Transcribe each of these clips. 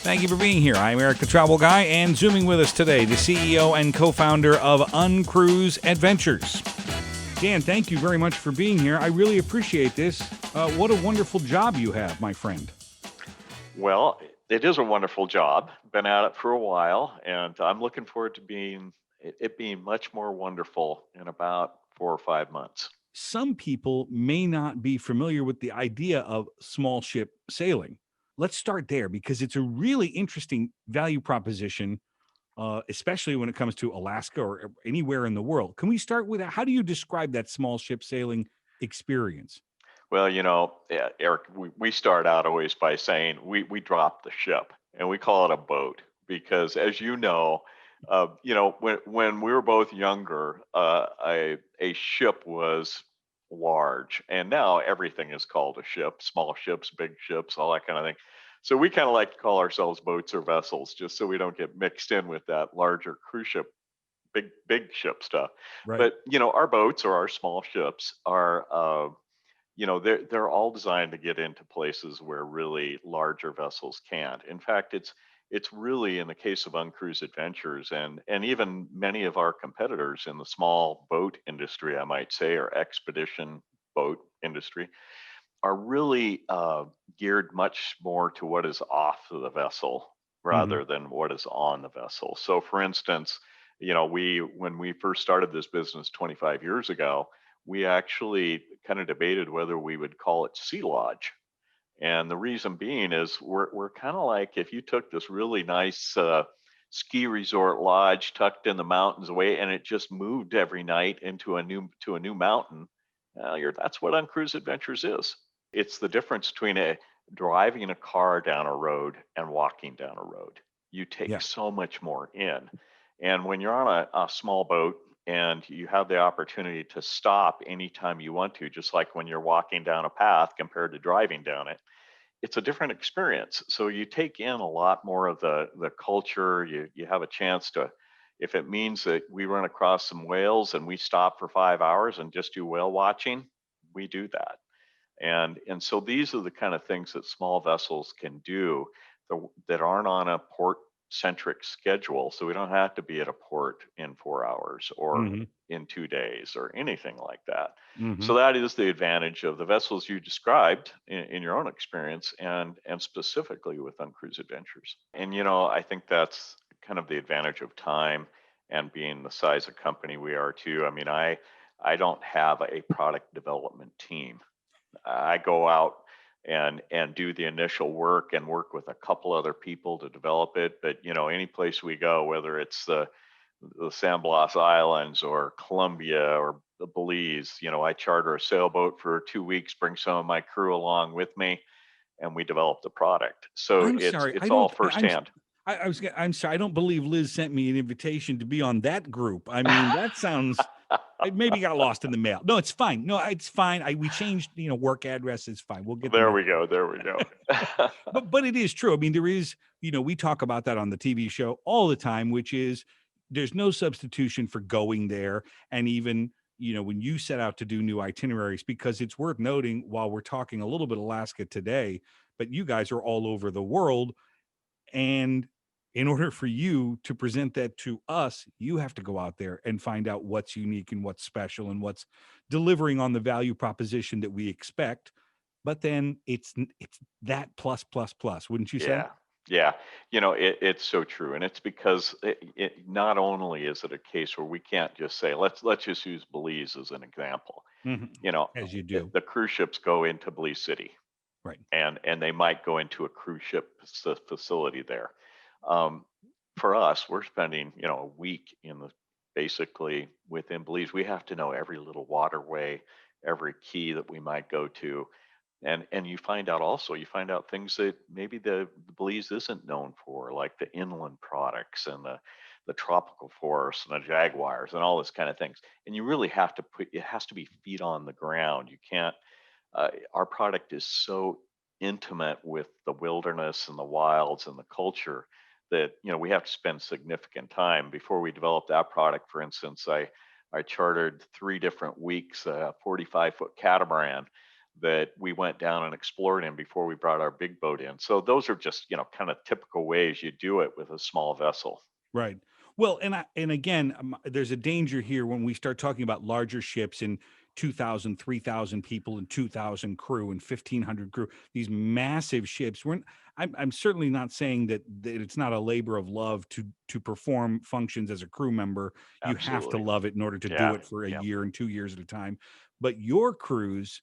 Thank you for being here. I'm Erik the Travel Guy, and zooming with us today, the CEO and co-founder of Uncruise Adventures. Dan, thank you very much for being here. I really appreciate this. What a wonderful job you have, my friend. Well, it is a wonderful job. Been at it for a while, and I'm looking forward to it being much more wonderful in about 4 or 5 months. Some people may not be familiar with the idea of small ship sailing. Let's start there because it's a really interesting value proposition, especially when it comes to Alaska or anywhere in the world. Can we start with that? How do you describe that small ship sailing experience? Well, Eric, we start out always by saying we drop the ship and we call it a boat because, as when we were both younger, a ship was large, and now everything is called a ship, small ships, big ships, all that kind of thing. So we kind of like to call ourselves boats or vessels, just so we don't get mixed in with that larger cruise ship, big ship stuff. Right. But our boats or our small ships are they're all designed to get into places where really larger vessels can't. In fact, it's really, in the case of Uncruise Adventures and even many of our competitors in the small boat industry, I might say, or expedition boat industry, are really geared much more to what is off of the vessel Mm-hmm. rather than what is on the vessel. So, for instance, when we first started this business 25 years ago, we actually kind of debated whether we would call it Sea Lodge. And the reason being is we're kind of like if you took this really nice ski resort lodge tucked in the mountains away, and it just moved every night into a new mountain. That's what Uncruise Adventures is. It's the difference between driving a car down a road and walking down a road. You take Yeah. so much more in. And when you're on a small boat and you have the opportunity to stop anytime you want to, just like when you're walking down a path compared to driving down it, it's a different experience. So you take in a lot more of the culture. You have a chance to, if it means that we run across some whales and we stop for 5 hours and just do whale watching, we do that. And so these are the kind of things that small vessels can do that aren't on a port centric schedule. So we don't have to be at a port in 4 hours or Mm-hmm. in 2 days or anything like that. Mm-hmm. So that is the advantage of the vessels you described in your own experience and specifically with Uncruise Adventures. And I think that's kind of the advantage of time and being the size of company we are too. I mean, I don't have a product development team. I go out and do the initial work and work with a couple other people to develop it. But any place we go, whether it's the San Blas Islands or Colombia or the Belize, I charter a sailboat for 2 weeks, bring some of my crew along with me, and we develop the product. So I'm it's sorry. I it's all don't. I'm. firsthand. I'm sorry. I don't believe Liz sent me an invitation to be on that group. I mean, that sounds. I maybe got lost in the mail. No, it's fine. No, it's fine. We changed, work address. It's fine. We'll get the There mail. we go. There we go. But it is true. I mean, there is. We talk about that on the TV show all the time, which is there's no substitution for going there, and even when you set out to do new itineraries, because it's worth noting while we're talking a little bit Alaska today, but you guys are all over the world. And in order for you to present that to us, you have to go out there and find out what's unique and what's special and what's delivering on the value proposition that we expect. But then it's that plus plus plus, wouldn't you say? Yeah, yeah. It's so true, and it's because it not only is it a case where we can't just say let's just use Belize as an example. Mhm. You know, As you do. the cruise ships go into Belize City, Right. and they might go into a cruise ship facility there. Um, for us, we're spending a week basically within Belize. We have to know every little waterway, every key that we might go to, and you find out things that maybe the Belize isn't known for, like the inland products and the tropical forests and the jaguars and all this kind of things. And you really have to it has to be feet on the ground. You can't our product is so intimate with the wilderness and the wilds and the culture that we have to spend significant time before we develop that product. For instance, I chartered 3 different weeks a 45-foot catamaran that we went down and explored in before we brought our big boat in. So those are just, kind of typical ways you do it with a small vessel. Right. Well, and again, there's a danger here when we start talking about larger ships in 2,000, 3,000 people and 2,000 crew and 1,500 crew. These massive ships. I'm certainly not saying that it's not a labor of love to perform functions as a crew member. You have to Absolutely. love it in order to do Yeah. it for a Yeah. year and 2 years at a time. But your cruise,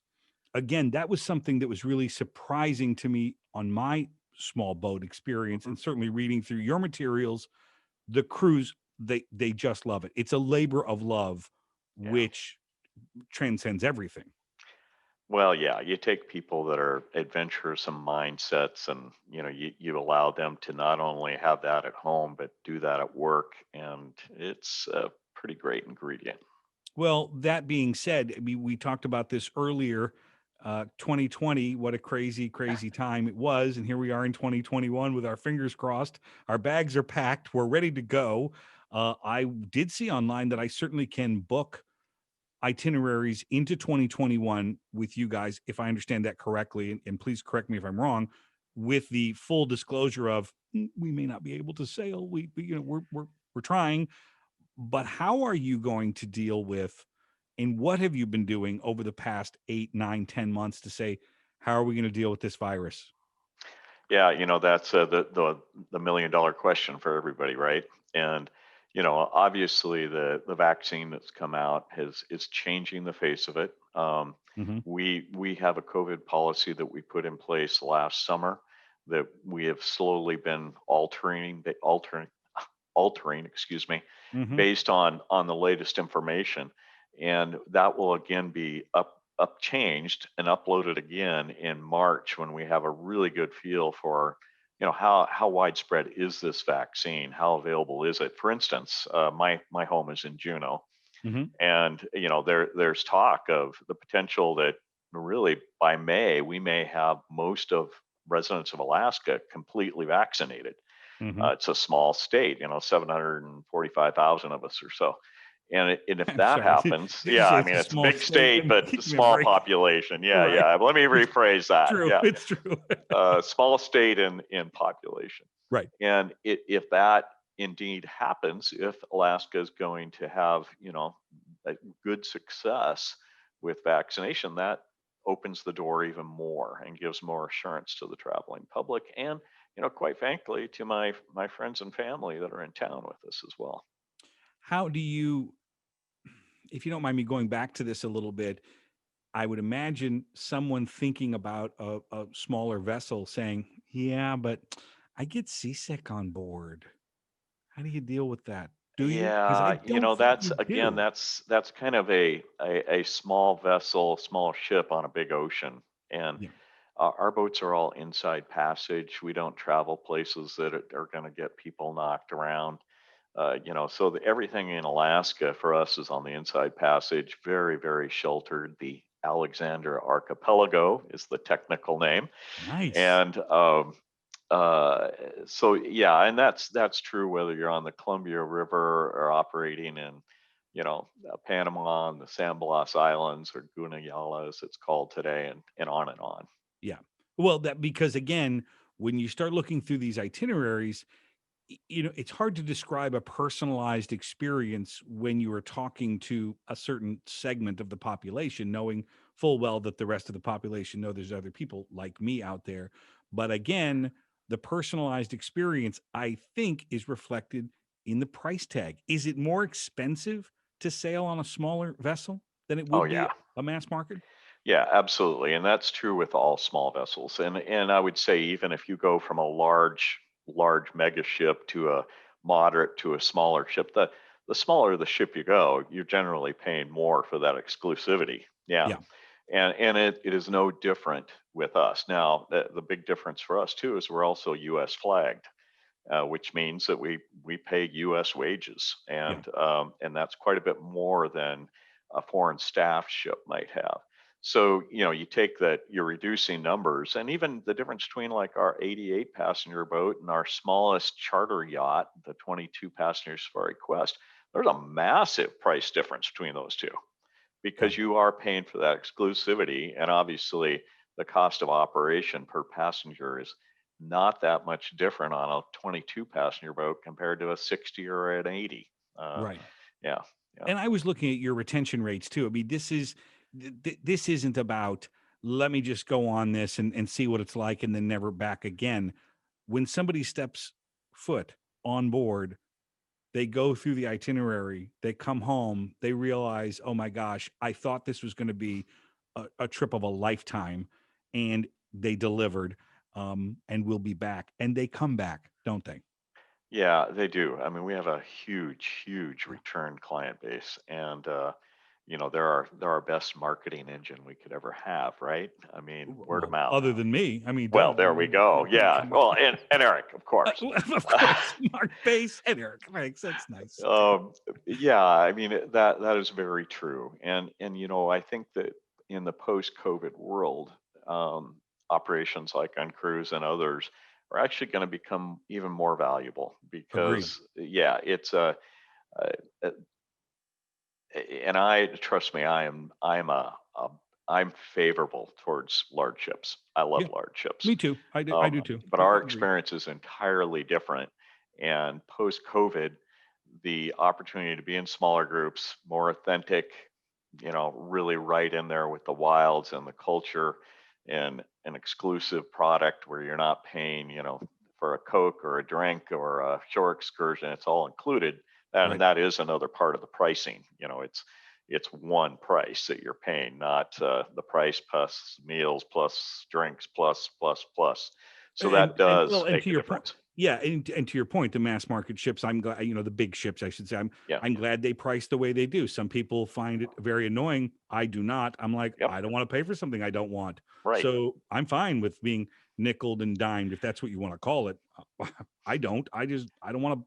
again, that was something that was really surprising to me on my small boat experience, Mhm. and certainly reading through your materials. The crews, they just love it. It's a labor of love, Yeah. which transcends everything. Well, yeah, you take people that are adventuresome mindsets and, you allow them to not only have that at home, but do that at work. And it's a pretty great ingredient. Well, that being said, we talked about this earlier. 2020, what a crazy, crazy time it was, and here we are in 2021 with our fingers crossed. Our bags are packed. We're ready to go. I did see online that I certainly can book itineraries into 2021 with you guys, if I understand that correctly, and please correct me if I'm wrong, with the full disclosure of we may not be able to sail. We're trying, but how are you going to deal with, and what have you been doing over the past 8, 9, 10 months to say, how are we going to deal with this virus? Yeah, that's the $1 million question for everybody, right? And obviously the vaccine that's come out is changing the face of it. Hmm. We have a COVID policy that we put in place last summer that we have slowly been altering, excuse me, Hmm. based on the latest information, and that will again be up changed and uploaded again in March when we have a really good feel for how widespread is this vaccine, how available is it. For instance, my home is in Juneau, Hmm. and there's talk of the potential that really by May we may have most of residents of Alaska completely vaccinated. Hmm. It's a small state, 745,000 of us or so. And if I'm that sorry. Did happens, you yeah, say I it's mean, a it's a small big state? I state, mean, but give me a small break. population. Yeah, Right. yeah. Let me It's rephrase that. true. Yeah. It's true. Small state in population. Right. And if that indeed happens, if Alaska is going to have, a good success with vaccination, that opens the door even more and gives more assurance to the traveling public and, quite frankly, to my friends and family that are in town with us as well. How do you, if you don't mind me going back to this a little bit, I would imagine someone thinking about a smaller vessel saying, "Yeah, but I get seasick on board." How do you deal with that? Do you? Because I Yeah, don't think that's you again, do. that's kind of a small vessel, small ship on a big ocean, and Yeah. our boats are all inside passage. We don't travel places that are going to get people knocked around. So everything in Alaska for us is on the inside passage, very, very sheltered. The Alexander Archipelago is the technical name, Nice. and uh, so yeah, and that's true whether you're on the Columbia River or operating in, Panama and the San Blas Islands or Gunayala as it's called today, and on and on. Yeah. Well, that because again, when you start looking through these itineraries, it's hard to describe a personalized experience when you are talking to a certain segment of the population, knowing full well that the rest of the population know there's other people like me out there. But again, the personalized experience, I think, is reflected in the price tag. Is it more expensive to sail on a smaller vessel than it Oh would be yeah, a mass market? yeah, absolutely, and that's true with all small vessels. And I would say even if you go from a large mega ship to a moderate to a smaller ship, the smaller the ship you go, you're generally paying more for that exclusivity. Yeah, Yeah. and it is no different with us. Now, the big difference for us too is we're also U.S. flagged, which means that we pay U.S. wages, Yeah. and that's quite a bit more than a foreign staff ship might have. So you take that, you're reducing numbers, and even the difference between like our 88 passenger boat and our smallest charter yacht, the 22 passenger Safari Quest. There's a massive price difference between those two. because Okay. you are paying for that exclusivity. And obviously, the cost of operation per passenger is not that much different on a 22 passenger boat compared to a 60 or an 80. Uh, Right. yeah, yeah, And I was looking at your retention rates too. I mean, this isn't about let me just go on this and see what it's like and then never back again. When somebody steps foot on board, they go through the itinerary, they come home, they realize, oh my gosh, I thought this was going to be a trip of a lifetime, and they delivered, and we'll be back. And they come back, don't they? yeah, they do. I mean, we have a huge, huge return client base, and they're our best marketing engine we could ever have, right? I mean, word of Well, mouth. other than me, I mean, Well, duh. there we go. Yeah. Come Well, on. and Erik, of course. Of course, Mark Base and Erik. Thanks. That's nice. Um, yeah, I mean that is very true, and I think that in the post-COVID world, um, operations like Uncruise and others are actually going to become even more valuable Agreed. because yeah, it's a and I trust me, I'm favorable towards large ships. I love Yeah, large ships. me too. I do too. But our Agreed. experience is entirely different. And post COVID, the opportunity to be in smaller groups, more authentic, really right in there with the wilds and the culture, and an exclusive product where you're not paying, for a Coke or a drink or a shore excursion. It's all included. And Right. that is another part of the pricing. It's one price that you're paying, not the price plus meals plus drinks plus. So that And does well, and make to a your point, difference. yeah, and to your point, the mass market ships, I'm glad, the big ships, I should say. Yeah. I'm glad they price the way they do. Some people find it very annoying. I do not. I'm like, Yep. I don't want to pay for something I don't want. Right. So I'm fine with being nickeled and dimed, if that's what you want to call it. I don't. I don't want to.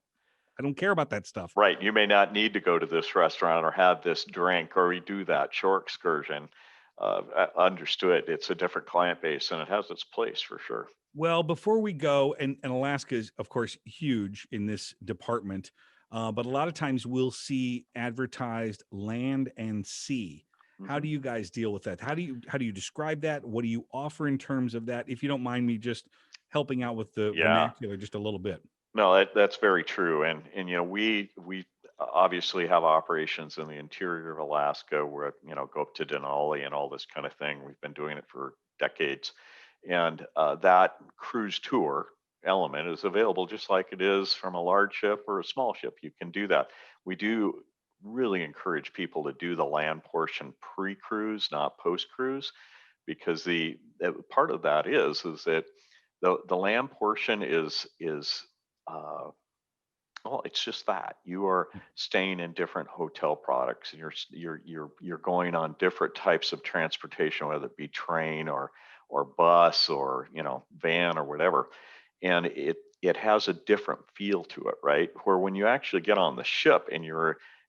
I don't care about that stuff. Right. You may not need to go to this restaurant or have this drink or we do that shore excursion. Understood. It's a different client base and it has its place for sure. Well, before we go, and Alaska is, of course, huge in this department, but a lot of times we'll see advertised land and sea. How Hmm. do you guys deal with that? How do you describe that? What do you offer in terms of that? If you don't mind me just helping out with the Yeah. vernacular just a little bit. No, that's very true. And we obviously have operations in the interior of Alaska where go up to Denali and all this kind of thing. We've been doing it for decades, and that cruise tour element is available just like it is from a large ship or a small ship. You can do that. We do really encourage people to do the land portion pre-cruise, not post-cruise, because the part of that is that the land portion is uh, well, it's just that you are staying in different hotel products, and you're going on different types of transportation, whether it be train or bus or van or whatever, and it has a different feel to it, right? Where when you actually get on the ship and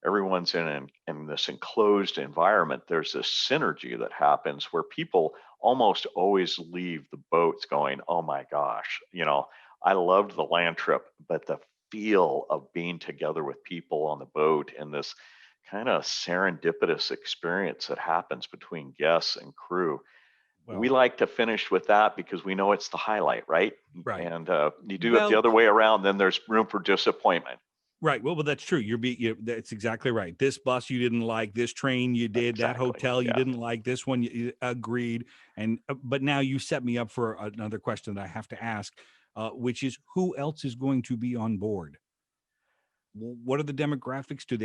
everyone's in this enclosed environment, there's this synergy that happens where people almost always leave the boats going, "Oh my gosh, I loved the land trip, but the feel of being together with people on the boat and this kind of serendipitous experience that happens between guests and crew. We Well, like to finish with that because we know it's the highlight, right? right. And you do it the Well, other way around, then there's room for disappointment. right. Well, that's true. That's exactly right. This bus you didn't like, this train you did, that Exactly. hotel you Yeah. didn't like, this one you agreed. And but now you set me up for another question that I have to ask, which is who else is going to be on board? What are the demographics? Do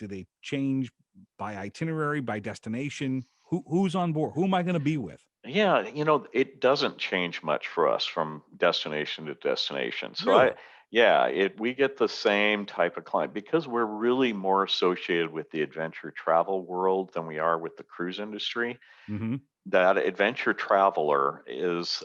they change by itinerary, by destination? Who's on board? Who am I going to be with? Yeah, it doesn't change much for us from destination to destination. So Really? yeah, we get the same type of client because we're really more associated with the adventure travel world than we are with the cruise industry. Mm-hmm. That adventure traveler is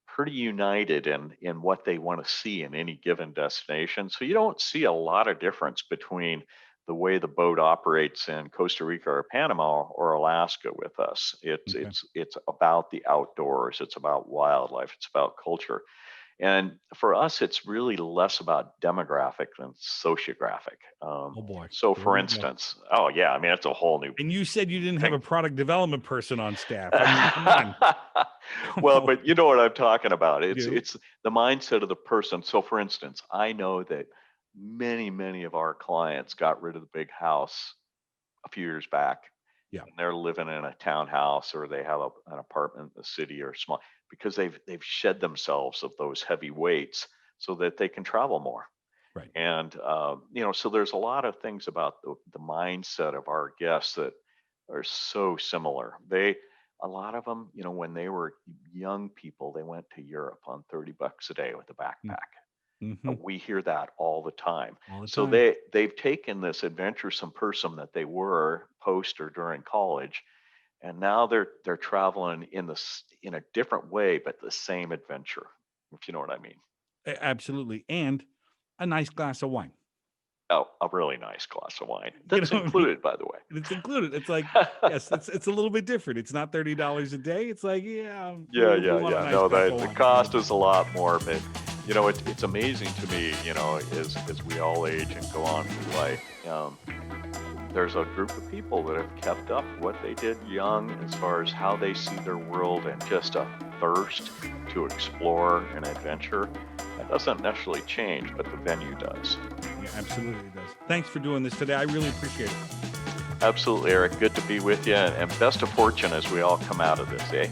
pretty united in what they want to see in any given destination. So you don't see a lot of difference between the way the boat operates in Costa Rica or Panama or Alaska with us. It's Okay. it's it's about the outdoors. It's about wildlife. It's about culture. And for us, it's really less about demographic than sociographic. Oh boy, So here for we go. instance, oh yeah, I mean, it's a whole new And you said you didn't have thing. a product development person on staff. I mean, come on. Come Well, on. but you know what I'm talking about. You do? It's the mindset of the person. So for instance, I know that many of our clients got rid of the big house a few years back, Yeah. and they're living in a townhouse or they have an apartment in the city or small, because they've shed themselves of those heavy weights so that they can travel more. Right. And so there's a lot of things about the mindset of our guests that are so similar. A lot of them, when they were young people, they went to Europe on $30 a day with a backpack. Mm-hmm. We hear that all the time. All the So time. they've taken this adventuresome person that they were post or during college, and now they're traveling in a different way, but the same adventure, if you know what I mean. Absolutely. And a nice glass of wine. Oh, a really nice glass of wine. You know That's what I mean? included, by the way. And it's included. It's like, yes, it's a little bit different. It's not $30 a day. It's like, yeah, Yeah, we yeah, want a yeah. nice No, glass of the wine. cost is a lot more, but it's amazing to me, as we all age and go on through life. There's a group of people that have kept up what they did young as far as how they see their world, and just a thirst to explore and adventure. That doesn't necessarily change, but the venue does. Yeah, absolutely it does. Thanks for doing this today. I really appreciate it. Absolutely, Erik. Good to be with you, and best of fortune as we all come out of this, eh?